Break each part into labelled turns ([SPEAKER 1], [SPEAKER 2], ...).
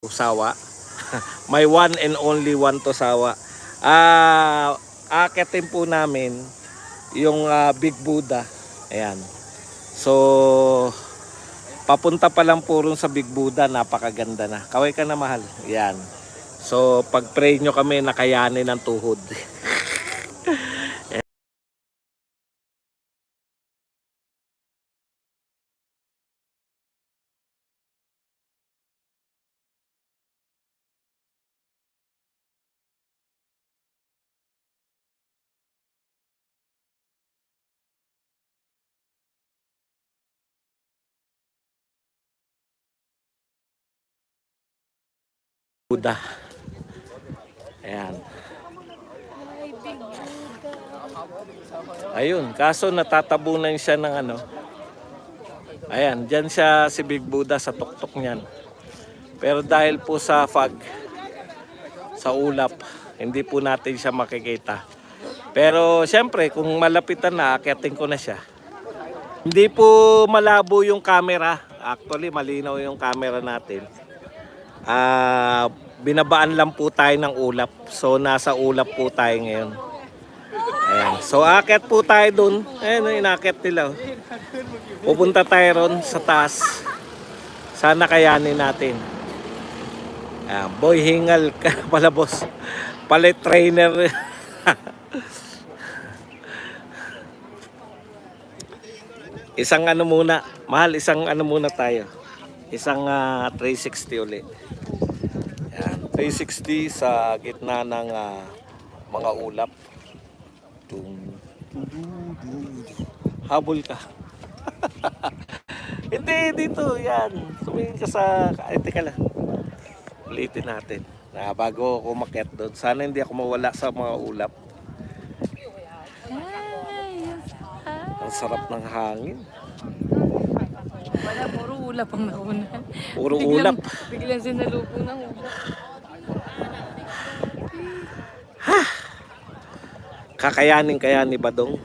[SPEAKER 1] Sawa. May one and only one to Sawa. Akitin po namin yung Big Buddha. Ayan. So, papunta pa lang po rin sa Big Buddha, napakaganda na. Kaway ka na, mahal. Ayan. So, pag-pray nyo kami, nakayanin ng tuhod. Buddha. Ayan. Ayun, kaso natatabunan siya ng ano. Ayan, dyan siya si Big Buddha sa tuktok niyan. Pero dahil po sa fog, sa ulap, hindi po natin siya makikita. Pero siyempre, kung malapitan na, akyatin ko na siya. Hindi po malabo yung camera. Actually, malinaw yung camera natin. Binabaan lang po tayo ng ulap. So, nasa ulap po tayo ngayon. Ayan. So, akyat po tayo dun. Ayan, inakyat nila. Pupunta tayo ron sa taas. Sana kayanin natin. Boy, hingal ka pala, boss. Palit trainer. Isang ano muna. Mahal, isang ano muna tayo. Isang 360 ulit. Ayan, 360 sa gitna ng mga ulap. Habol ka. Hindi, dito. Yan. Tumingin ka sa... Ay, teka lang. Ulitin natin. Bago ako umakyat doon. Sana hindi ako mawala sa mga ulap. Ang sarap ng hangin.
[SPEAKER 2] Wala, puro ulap ang nauna.
[SPEAKER 1] Puro ulap.
[SPEAKER 2] Biglang sinalubong ng ulap.
[SPEAKER 1] Kakayanin kaya ni Badong?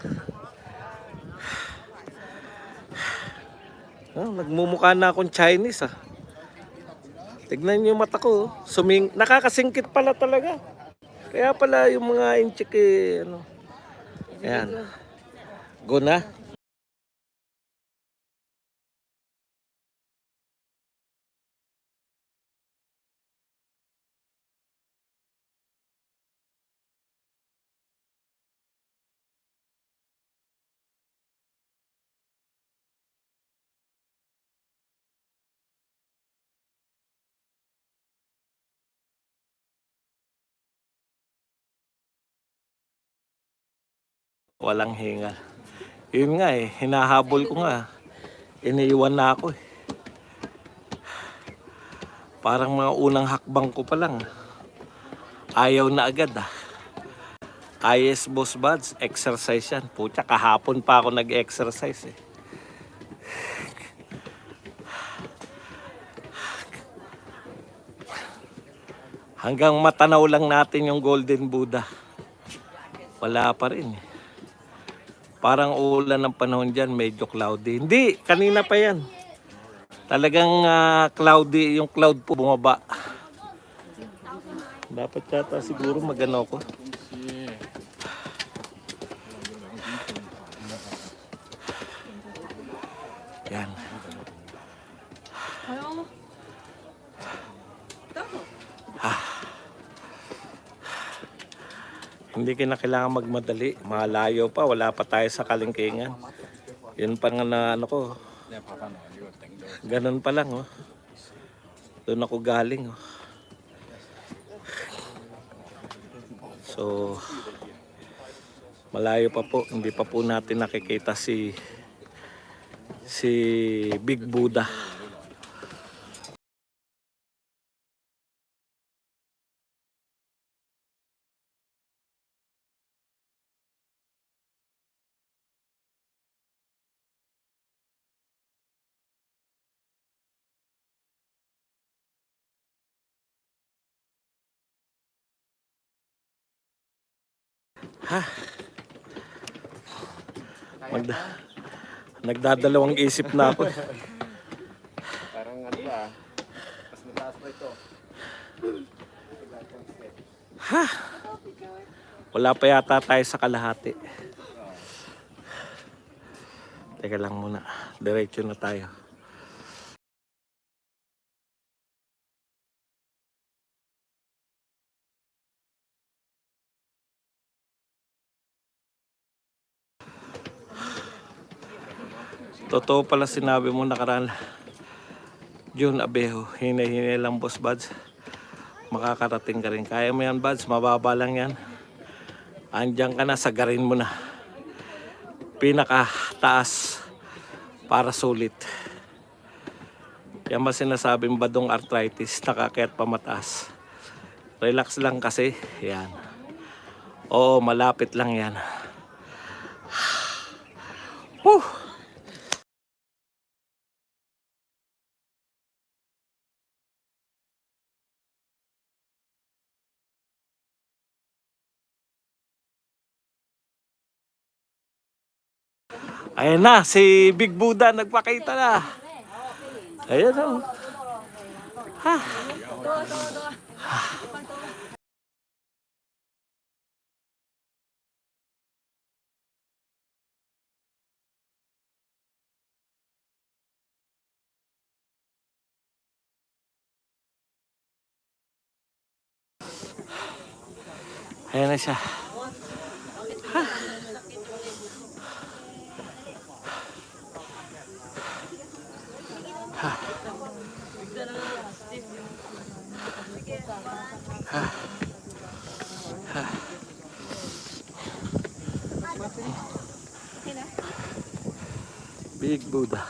[SPEAKER 1] Nagmumukha na akong Chinese Tignan niyo yung mata ko. Nakakasingkit pala talaga. Kaya pala yung mga inchik ano. Ayan. Go na. Walang hinga. Yun nga hinahabol ko nga. Iniiwan na ako Parang mga unang hakbang ko pa lang. Ayaw na agad IS Boss Buds, exercise yan. Pucha, kahapon pa ako nag-exercise Hanggang matanaw lang natin yung Golden Buddha. Wala pa rin Parang ulan ng panahon dyan, medyo cloudy. Hindi, kanina pa yan. Talagang cloudy, yung cloud po bumaba. Dapat yata siguro magano ko. Yan. Hindi kailangan magmadali. Malayo pa, wala pa tayo sa kalingkingan. Yun pa nga na ano ko. Ganun pa lang Doon ako galing So malayo pa po, hindi pa po natin nakikita si Big Buddha. Nagdadalawang isip na ako
[SPEAKER 3] Parang ano mas mataas pa ito.
[SPEAKER 1] Wala pa yata tayo sa kalahati. Teka lang muna. Diretso na tayo. Totoo pala sinabi mo nakaraan. June Abejo, hinay-hinay lang boss Buds. Makakarating ka rin. Kaya mo yan Buds, mababa lang yan. Andiyan ka na, sagarin mo na. Pinakataas para sulit. Yan ba sinasabing badong arthritis, nakakayat pa mataas. Relax lang kasi, yan. Oo, malapit lang yan. Whew! Ayan na, si Big Buddha nagpakita na. Ayan o. Ha. Ayan na siya. Big Buddha.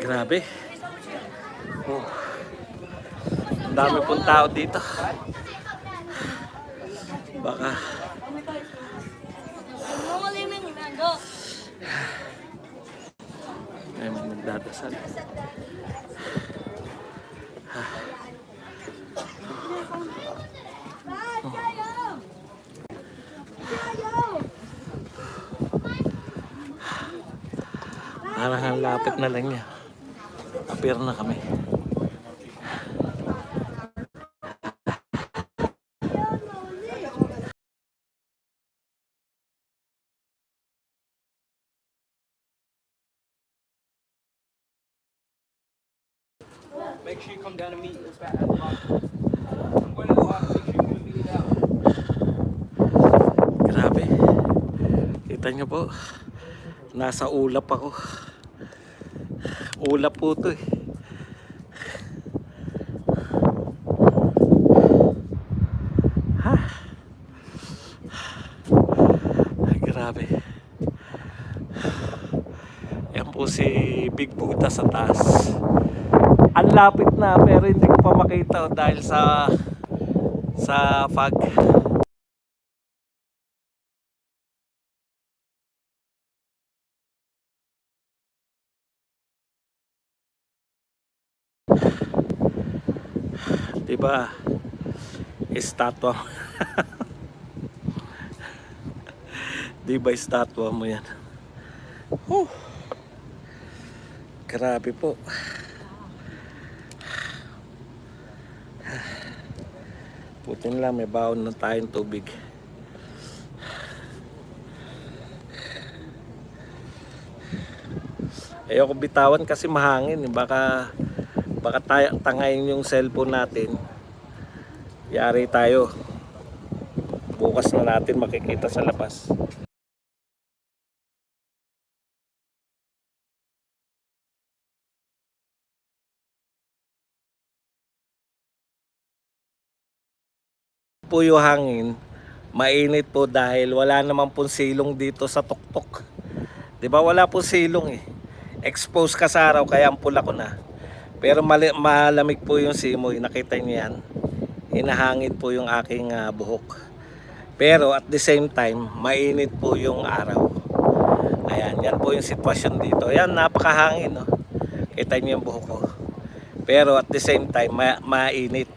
[SPEAKER 1] Grabe. Oh. Ang dami pong tao dito. Baka ay may nagdadasal. Parang ang lapit na lang niya. Appear na kami.
[SPEAKER 3] Make sure you come down and meet us back at the bottom. I'm going to go out and make sure you meet it out.
[SPEAKER 1] Grabe. Kita niyo po. Nasa ulap ako. Ulap po to eh. Ha? Ay, grabe. Yan po si Big Buddha sa taas. Ang lapit na pero hindi ko pa makita dahil sa fog. Diba? Estatwa. Diba estatwa mo yan? Grabe po. Putin lang, may baon na tayong tubig. Ayoko bitawan kasi mahangin. Baka tangayin yung cellphone natin. Yari tayo. Bukas na natin makikita sa labas. Po yung hangin, mainit po dahil wala naman pong silong dito sa tuktok. 'Di ba wala pong silong eh. Exposed ka sa araw kaya ang pula ko na. Pero malamig po yung simoy, nakita niyo yan. Hinahangin po yung aking buhok. Pero at the same time, mainit po yung araw. Ayan, yan po yung sitwasyon dito. Ayan, napakahangin, no? Kita niyo yung buhok ko. Pero at the same time, mainit.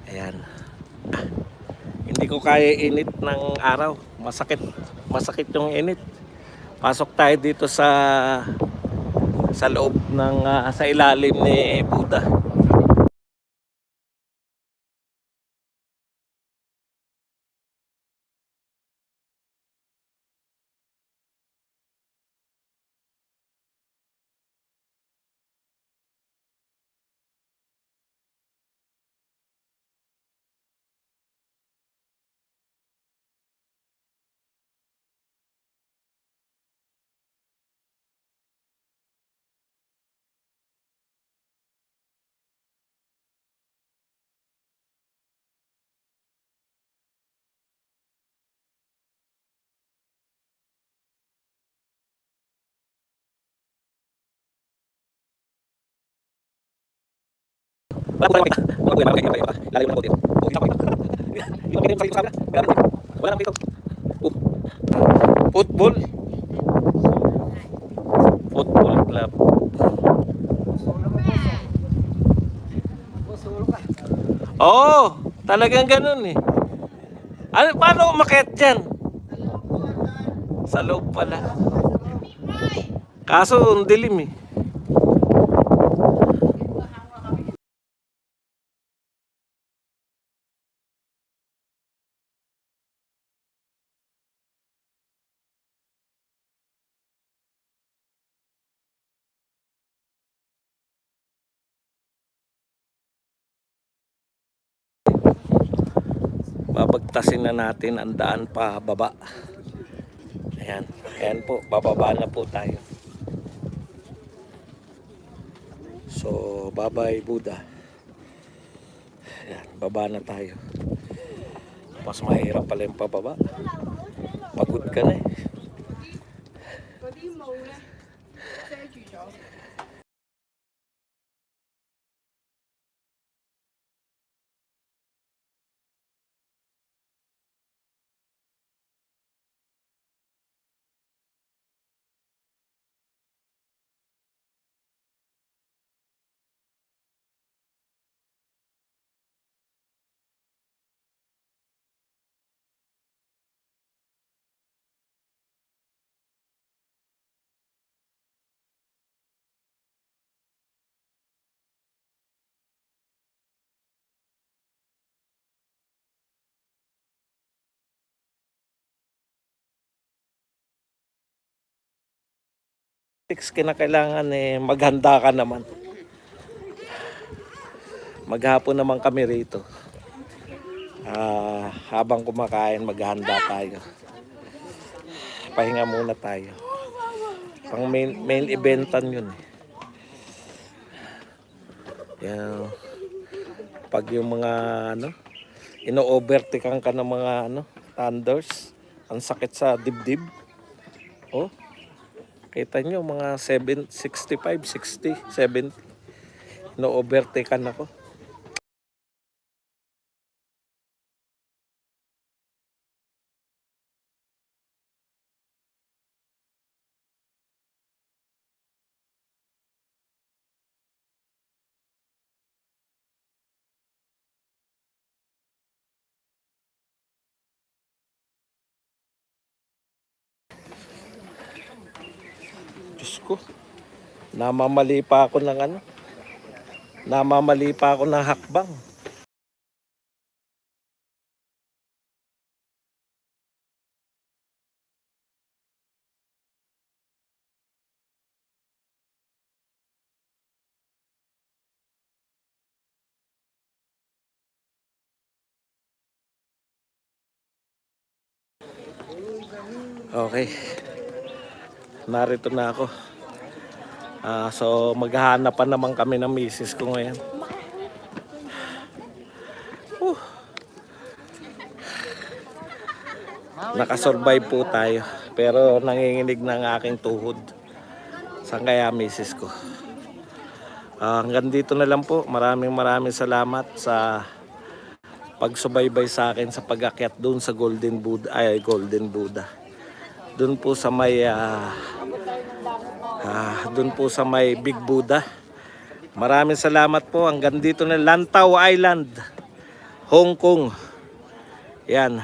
[SPEAKER 1] Ayan. Hindi ko kaya init ng araw. Masakit. masakit yung init. Pasok tayo dito sa loob ng sa ilalim ni Buddha. Wala makita. Wala makita. Lalo na konti. Okay lang makita. Hindi mo makita yung sa camera. Wala makita. Football. Football club. Oo, talagang ganun eh. Ano, paano umakyat dyan? Sa loob pala. Kaso, ang dilim eh. Babagtasin na natin ang daan pa baba. Ayan. Ayan po, bababa na po tayo. So, bye-bye Buddha. Ayan, baba na tayo. Mas mahirap pala yung pababa. Pagod ka na eh. Kinakailangan eh maghanda ka naman. Maghapon naman kami rito. Habang kumakain maghanda tayo. Pahinga muna tayo. Pang main eventan yun eh. Yan. Pag yung mga ino-overtakean ka ng mga thunders, ang sakit sa dibdib. Oh. Kita nyo mga 65, 60, 70. No-overtakean ako. Diyos ko. Namamali pa ako ng Namamali pa ako ng hakbang. Okay. Narito na ako. So maghahanap pa naman kami ng misis ko ngayon. Nakasurvive po tayo. Pero nanginginig ng aking tuhod. Saan kaya misis ko? Hanggang dito na lang po. Maraming salamat sa pagsubaybay sa akin sa pag-akyat doon sa Golden Buddha. Doon po sa may Big Buddha. Maraming salamat po. Hanggang dito na Lantau Island, Hong Kong. Yan.